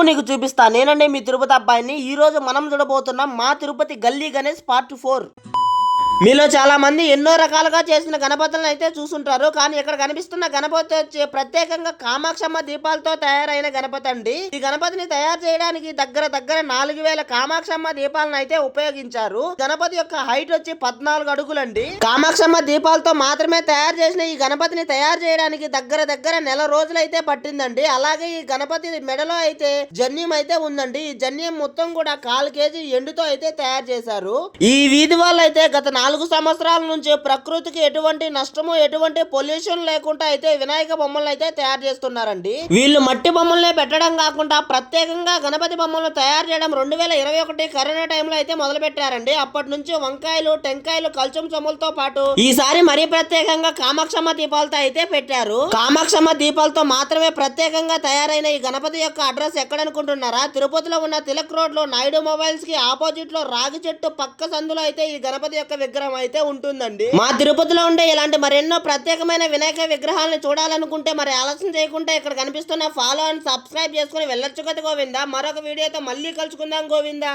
నీకు చూపిస్తా. నేనండి మీ తిరుపతి అబ్బాయిని. ఈ రోజు మనం చూడబోతున్నాం మా తిరుపతి గల్లీ గణేష్ పార్ట్ 4. మీలో చాలా మంది ఎన్నో రకాలుగా చేసిన గణపతులను అయితే చూసుంటారు. కానీ ఇక్కడ కనిపిస్తున్న గణపతి వచ్చి ప్రత్యేకంగా కామాక్షమ్మ దీపాలతో తయారైన గణపతి అండి. ఈ గణపతిని తయారు చేయడానికి దగ్గర 4000 కామాక్షమ్మ దీపాలను అయితే ఉపయోగించారు. గణపతి యొక్క హైట్ వచ్చి 14 అడుగులండి. కామాక్షమ్మ దీపాలతో మాత్రమే తయారు చేసిన ఈ గణపతిని తయారు చేయడానికి దగ్గర నెల రోజులు అయితే పట్టిందండి. అలాగే ఈ గణపతి మెడలో అయితే జన్యం అయితే ఉందండి. ఈ జన్యం మొత్తం కూడా 1/4 కేజీ ఎండుతో అయితే తయారు చేశారు. ఈ వీధి వాళ్ళు అయితే గత 4 సంవత్సరాల నుంచి ప్రకృతికి ఎటువంటి నష్టము, ఎటువంటి పొల్యూషన్ లేకుండా అయితే వినాయక బొమ్మలను అయితే తయారు చేస్తున్నారండి. వీళ్ళు మట్టి బొమ్మలనే పెట్టడం కాకుండా ప్రత్యేకంగా గణపతి బొమ్మలను తయారు చేయడం 2021 కరోనా టైంలో అయితే మొదలు పెట్టారండి. అప్పటి నుంచి వంకాయలు, టెంకాయలు, కల్చం సొమ్ములతో పాటు ఈసారి మరీ ప్రత్యేకంగా కామాక్షమ్మ దీపాలతో అయితే పెట్టారు. కామాక్షమ్మ దీపాలతో మాత్రమే ప్రత్యేకంగా తయారైన ఈ గణపతి యొక్క అడ్రస్ ఎక్కడ అనుకుంటున్నారా? తిరుపతిలో ఉన్న తిలక్ రోడ్ లో నాయుడు మొబైల్స్ కి ఆపోజిట్ లో రాగి చెట్టు పక్క సందులో అయితే ఈ గణపతి యొక్క విగ్రహం అయితే ఉంటుందండి. మా తిరుపతిలో ఉండే ఇలాంటి మరెన్నో ప్రత్యేకమైన వినాయక విగ్రహాలను చూడాలనుకుంటే మరి ఆలస్యం చేయకుండా ఇక్కడ కనిపిస్తున్న ఫాలో అండ్ సబ్స్క్రైబ్ చేసుకుని వెళ్ళొచ్చు కదా గోవిందా. మరొక వీడియోతో మళ్ళీ కలుసుకుందాం గోవిందా.